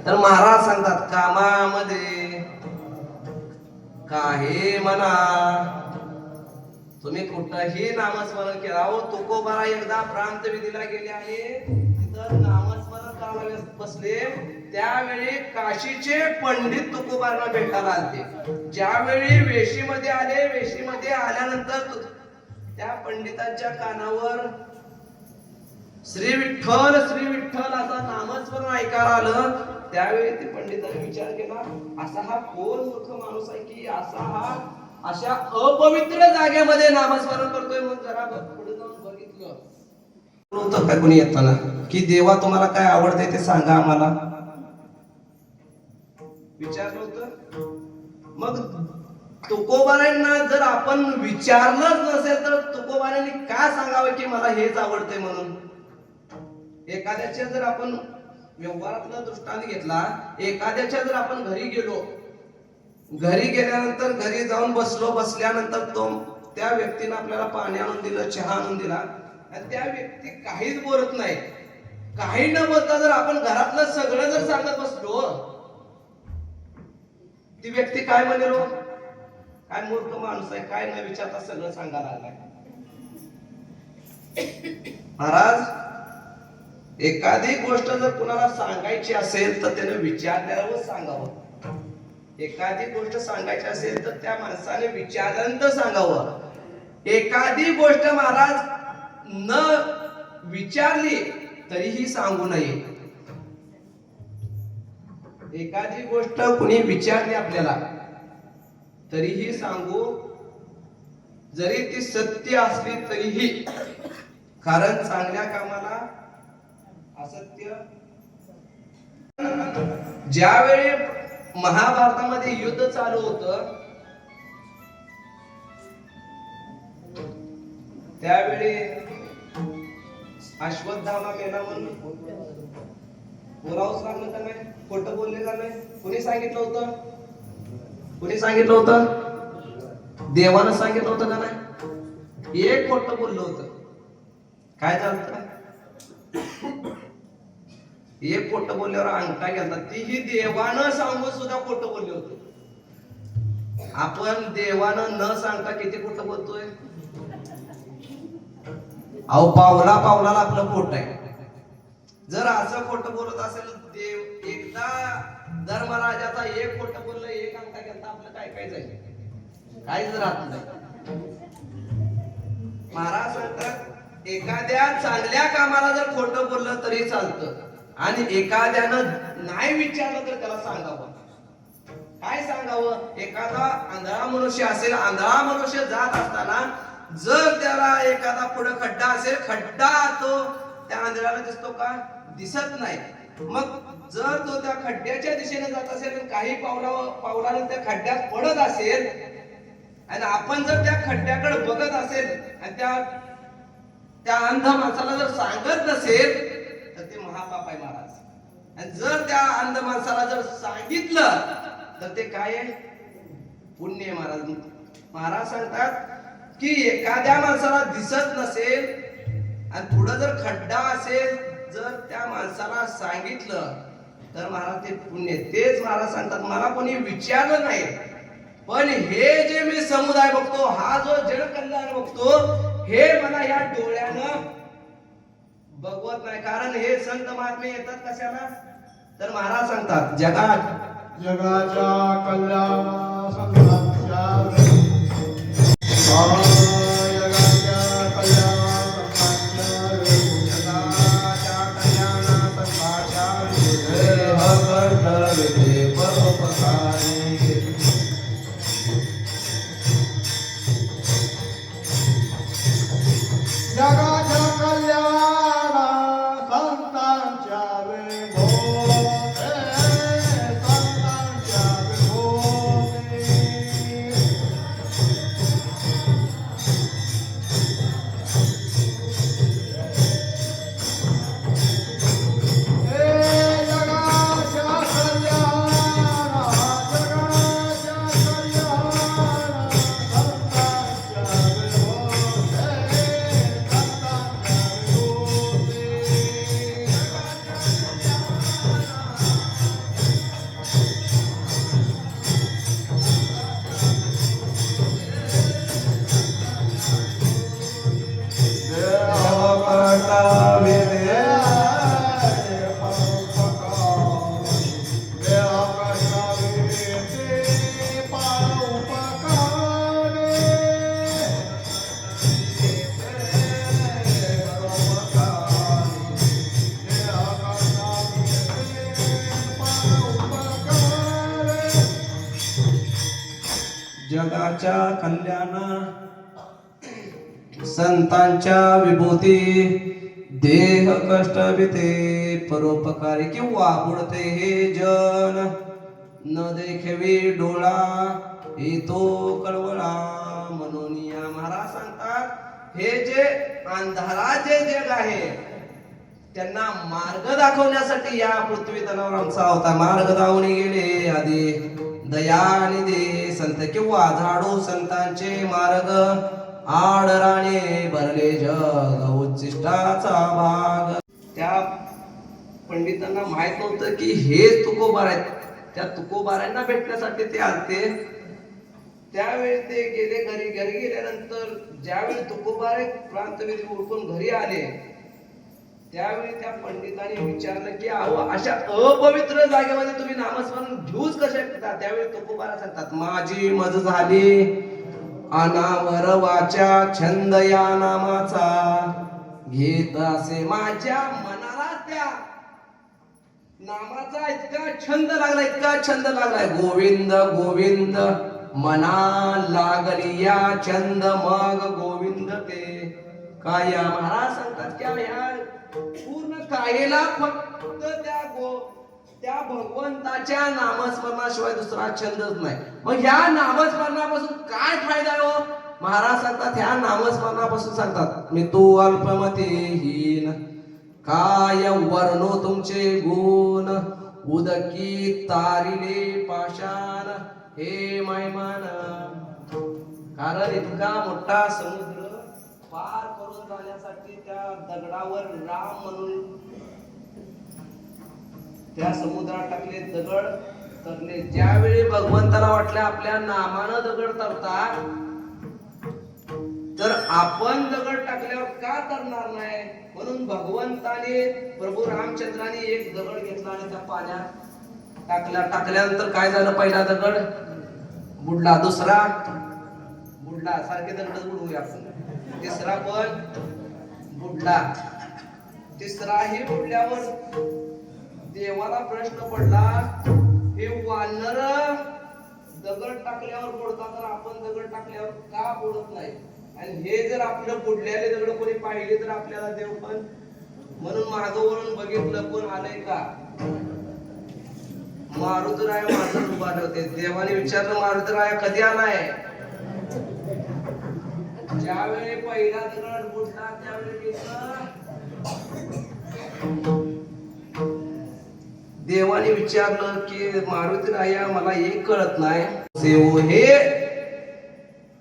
तर महाराज सांगतात कामामध्ये काही म्हणा, तुम्ही कुठंही नामस्मरण केला हो. तुकोबारा एकदा प्रांत विधीला गेले आणि तिथं नामस्मरण करायला बसले. त्यावेळी काशीचे पंडित तुकोबारांना भेटायला आले. ज्यावेळी वेशीमध्ये आले, वेशीमध्ये आल्यानंतर त्या पंडितांच्या कानावर श्री विठ्ठल श्री विठ्ठल असा नामस्मरण ऐकायला आलं. त्यावेळी ते पंडितांनी विचार केला, असा हा कोण मूर्ख माणूस आहे की अशा अपवित्र जागेमध्ये नामस्मरण करतोय. मग जरा पुढे जाऊन बघितलं होतं काय कोणी येताना की देवा तुम्हाला काय आवडतंय ते सांगा आम्हाला, विचारलं होतं. मग तुकोबारांना जर आपण विचारलंच नसेल तर तुकोबारांनी काय सांगावं की मला हेच आवडतंय म्हणून. एखाद्याच्या जर आपण व्यवहारातला दृष्टांत घेतला, एखाद्याच्या जर आपण घरी गेलो, घरी गेल्यानंतर घरी जाऊन बसल्यानंतर त्या व्यक्तीने आपल्याला पाणी आणून दिलं, चहा आणून दिला आणि त्या व्यक्ती काहीच बोलत नाही, काही न बोलता जर आपण घरातलं सगळं जर सांगत बसलो, ती व्यक्ती काय म्हणेल, काय मूर्ख माणूस आहे, काय न विचारता सगळं सांगायला लागलाय. महाराज, एखादी गोष्ट जर कुणाला सांगायची असेल तर त्याने विचारल्यावर सांगावं. एखादी गोष्ट सांगायची असेल तर त्या माणसाने विचारल्यानंतर सांगावं. एखादी गोष्ट महाराज न विचारली तरीही सांगू नये. एखादी गोष्ट कुणी विचारली आपल्याला तरीही सांगू, जरी ती सत्य असली तरीही. कारण चांगल्या कामाला असत्य. ज्यावेळी महाभारतामध्ये युद्ध चालू होतं त्यावेळी अश्वत्थामा मेला म्हणून बोलावंच लागलं का नाही, खोटं बोलले का नाही. कुणी सांगितलं होतं, कुणी सांगितलं होतं, देवानं सांगितलं होतं का नाही. एक खोटं बोललं होतं, काय झालं, एक खोटं बोलल्यावर अंगठा घेतला. तीही देवानं सांगून सुद्धा खोटं बोलले होते. आपण देवानं न सांगता किती खोटं बोलतोय. अहो, पावला पावलाला आपलं खोट आहे. जर असं खोटं बोलत असेल देव, एकदा धर्मराजाचा एक खोटं बोललं, एक अंगठा घेतला, आपलं काय काय जाईल, काहीच राहत नाही. महाराज सांगतात एखाद्या चांगल्या कामाला जर खोटं बोललं तरी चालतं आणि एखाद्यानं नाही विचारलं तर त्याला सांगावं. काय सांगावं. एखादा आंधळा मनुष्य असेल, आंधळा मनुष्य जात असताना जर त्याला एखादा पुढे खड्डा असेल, खड्डा तो त्या आंधळ्याला दिसतो का, दिसत नाही. मग जर तो त्या खड्ड्याच्या दिशेने जात असेल, काही पावलानं त्या खड्ड्यात पडत असेल आणि आपण जर त्या खड्ड्याकडे बघत असेल आणि त्या अंध माणसाला जर सांगत नसेल तर ते महापाप आहे महाराज. आणि जर त्या अंध माणसाला जर सांगितलं तर ते काय आहे, पुण्य आहे महाराज. महाराज सांगतात की एखाद्या माणसाला दिसत नसेल आणि पुढे जर खड्डा असेल, जर त्या माणसाला सांगितलं तर महाराज ते पुण्य. तेच महाराज सांगतात मला कोणी विचारलं नाही, पण हे जे मी समुदाय बघतो, हा जो जनकल्याण बघतो, हे मला या डोळ्यानं बघवत नाही. कारण हे संत महात्मे येतात कशाला, तर महाराज सांगतात जगाच्या कल्याणाच्या जगाच्या कल्याणा संतांच्या विभूती देह कष्ट विते परोपकारी किंवा बुडते हे जन न देखवी डोळा येतो कळवळा मनोनिया. महाराज सांगतात हे जे अंधाराचे जग आहे त्यांना मार्ग दाखवण्यासाठी या पृथ्वी तलावर आमचा होता. मार्ग दावून गेले आधी दयानिधी संत किंवा झाडू संतांचे मार्ग आडराणे भरले जग उच्चिष्टाचा भाग. त्या पंडितांना माहित नव्हतं की हे तुकोबार आहेत. त्या तुकोबारांना भेटण्यासाठी ते आलते. त्यावेळी ते गेले घरी. घरी गेल्यानंतर ज्यावेळी तुकोबार प्रांतविधी उरकून घरी आले त्यावेळी त्या पंडितांनी विचारलं की अहो अशा अपवित्र जागेमध्ये तुम्ही नामस्मरण घेऊच कसे शकता. त्यावेळी तुकोबारा सांगतात माझी मज झाली अनावर वाचा छंद या नामाचा घेत असे माझ्या मनाला त्या नामाचा इतका छंद लागलाय गोविंद गोविंद मना लागली या छंद मग गोविंद ते काय. महाराज सांगतात की ह्या पूर्ण कायेला फक्त त्या भगवंताच्या नामस्मरणाशिवाय दुसरा छंदच नाही. मग ह्या नामस्मरणापासून काय फायदा आहे हो? महाराज सांगतात ह्या नामस्मरणापासून सांगतात मी तो अल्पमतीहीन काय वर्णो तुमचे गुण उदकी तारिले पाषाण हे मैमान. कारण इतका मोठा समुद्र पार करून जाण्यासाठी त्या दगडावर राम म्हणून त्या समुद्रात टाकले दगड तरले. ज्यावेळी भगवंताला वाटले आपल्या नामानं दगड तरतात तर आपण दगड टाकल्यावर का तरणार नाही. म्हणून भगवंताने प्रभू रामचंद्राने एक दगड घेतला आणि त्या पाण्यात टाकल्यानंतर काय झालं. पहिला दगड बुडला, दुसरा बुडला, सारखे दगड बुडवूया आपण. तिसरा पण बुडला. तिसराही बुडल्यावर देवाला प्रश्न पडला हे वानर दगड टाकल्यावर बुडतात तर आपण दगड टाकल्यावर का बुडत नाही. आणि हे जर आपलं बुडलेले दगड कोणी पाहिले तर आपल्याला देव पण. म्हणून मागं वळून बघितलं कोण आलंय का. मारुतीराया माणसं उभारले होते. देवाने विचारलं मारुतीराया कधी आलाय. ज्यावेळी पहिला दगड बुडला त्यावेळी देवाने विचारलं की मारुतीराया मला एक कळत नाही. हे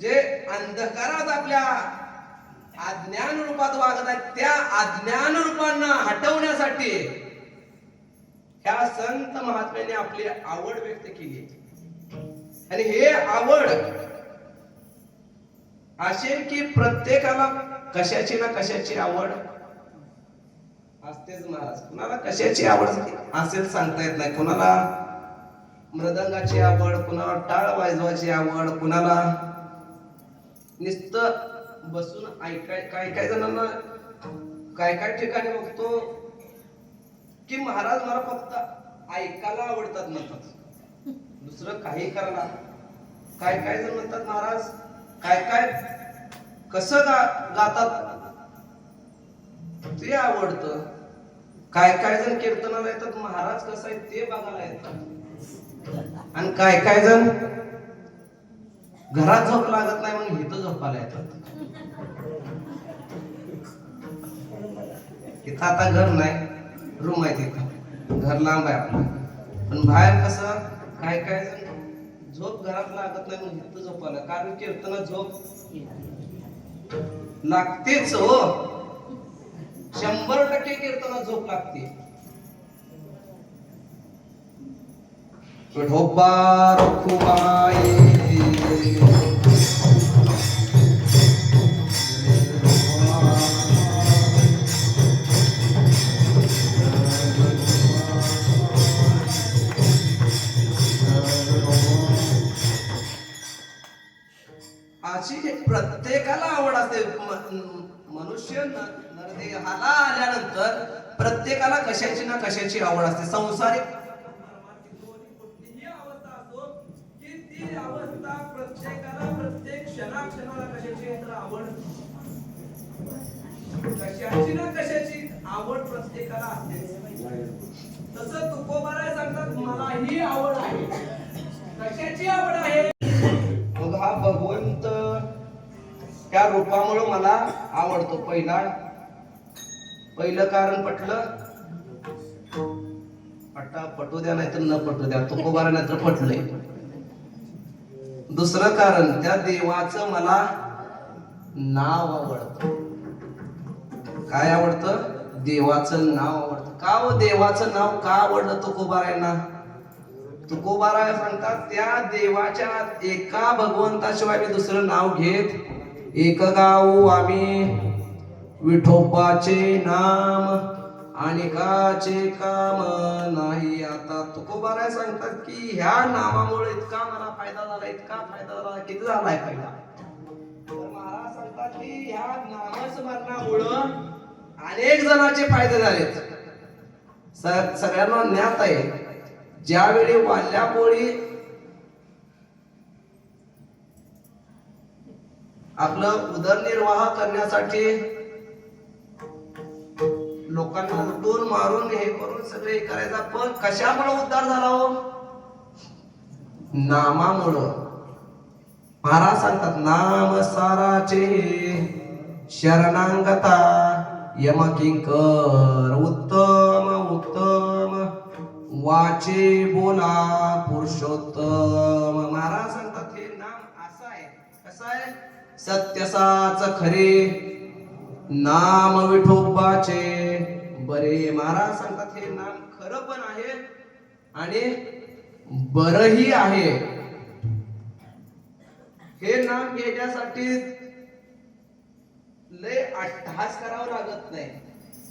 जे अंधकारात आपल्या अज्ञान रूपात वागत आहेत त्या अज्ञान रूपांना हटवण्यासाठी ह्या संत महात्म्याने आपली आवड व्यक्त केली. आणि हे आवड असे की प्रत्येकाला कशाची ना कशाची आवड असतेच. महाराज कुणाला कशाची आवड असेल सांगता येत नाही. कुणाला मृदंगाची आवड, कुणाला टाळ वाजवायची आवड, कुणाला नुसतं बसून ऐकाय. काय जणांना काय ठिकाणी बघतो की महाराज मला फक्त ऐकायला आवडतात म्हणतात, दुसरं काही करायला. काय जण म्हणतात महाराज काय कसं गातात ते आवडतं. काय जण कीर्तनाला येतात महाराज कसं आहे ते बघायला येतात. आणि काय जण घरात झोप लागत नाही म्हणून इथं झोपायला येतात. इथं आता घर नाही, रूम आहे तिथं, घर लांब आहे आपलं. पण बाहेर कसं काय जण झोप घरात लागत नाही म्हणून इथं झोपायला. कारण कीर्तनात झोप लागतेच हो. 100% कीर्तनात झोप लागते. विठोबा रखुमाई अशी प्रत्येकाला आवड असते. मनुष्य नरदेहाला आल्यानंतर प्रत्येकाला कशाची ना कशाची आवड असते. संसारिक कुठलीही अवस्था असो की ती अवस्था प्रत्येकाला प्रत्येक क्षणाक्षणाला कशाची तर आवड, कशाची ना कशाची आवड प्रत्येकाला असते. तसं तुकोबाराय सांगतात मला ही आवड आहे. कशाची आवड आहे? मग हा भगवंत त्या रूपामुळे मला आवडतो. पहिलं कारण पटलं, पटू द्या नाही तर न पटू द्या, तुकोबारा नाही तर पटलंय. दुसरं कारण त्या देवाचं मला नाव आवडतं. काय आवडतं? देवाचं नाव आवडतं. का हो देवाचं नाव का आवडलं तुकोबारायांना? तुकोबाराय सांगतात त्या देवाच्या एका भगवंताशिवाय मी दुसरं नाव घेत एक गाऊ आम्ही विठोबाचे नाम अनेकाचे काम नाही. आता तुकोबाराय सांगतात की ह्या नामामुळे इतका मला फायदा झाला, इतका फायदा झाला. किती झालाय फायदा? तर महाराज सांगतात की ह्या नामस्मरणामुळं अनेक जणांचे फायदे झालेत. सगळ्यांना ज्ञात आहे ज्यावेळी वाल्यापोळी आपलं उदरनिर्वाह करण्यासाठी लोकांना लुटून मारून हे करून सगळे करायचा, पण कशामुळे उद्धार झाला हो? नामामुळं. महाराज सांगतात नाम साराचे शरणांगता यमकिंकर उत्तम उत्तम वाचे बोला पुरुषोत्तम. महाराज सांगतात हे नाम असं आहे. कसं आहे? सत्यसाच खरे नाम विठोबाचे बरे. महाराज सांगतात हे नाम खरं पण आहे आणि बरही आहे. हे नाम घेण्यासाठी लय अट्टहास करावं लागत नाही,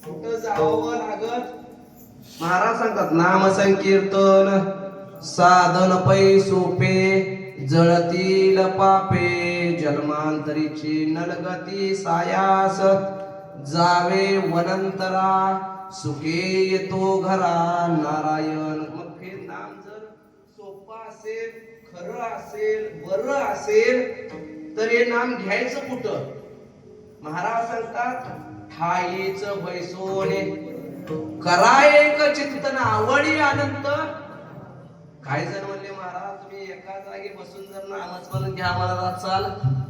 कुठं जावं लागत. महाराज सांगतात नाम संकीर्तन साधन पै सोपे जळतील पापे जन्मांतरीची नलगती सायास जावे वनंतरा सुखे येतो घरा नारायण. मग हे नाम जर सोपं असेल, खरं असेल, बरं असेल तर हे नाम घ्यायचं कुठं? महाराज सांगतात ठाईच बैसोने करा एक चिंतन आवडी अनंत. काय जण म्हणले महाराज तुम्ही एका जागी बसून जर नामस्मरण घ्या म्हणत असाल,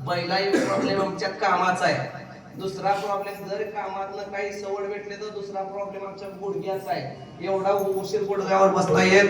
पहिला प्रॉब्लेम आमच्या कामाचा आहे. दुसरा प्रॉब्लेम जर कामातनं काही सवड भेटले तर दुसरा प्रॉब्लेम आमच्या गुडघ्याचा आहे. एवढा उशीर गुडघ्यावर बसता येत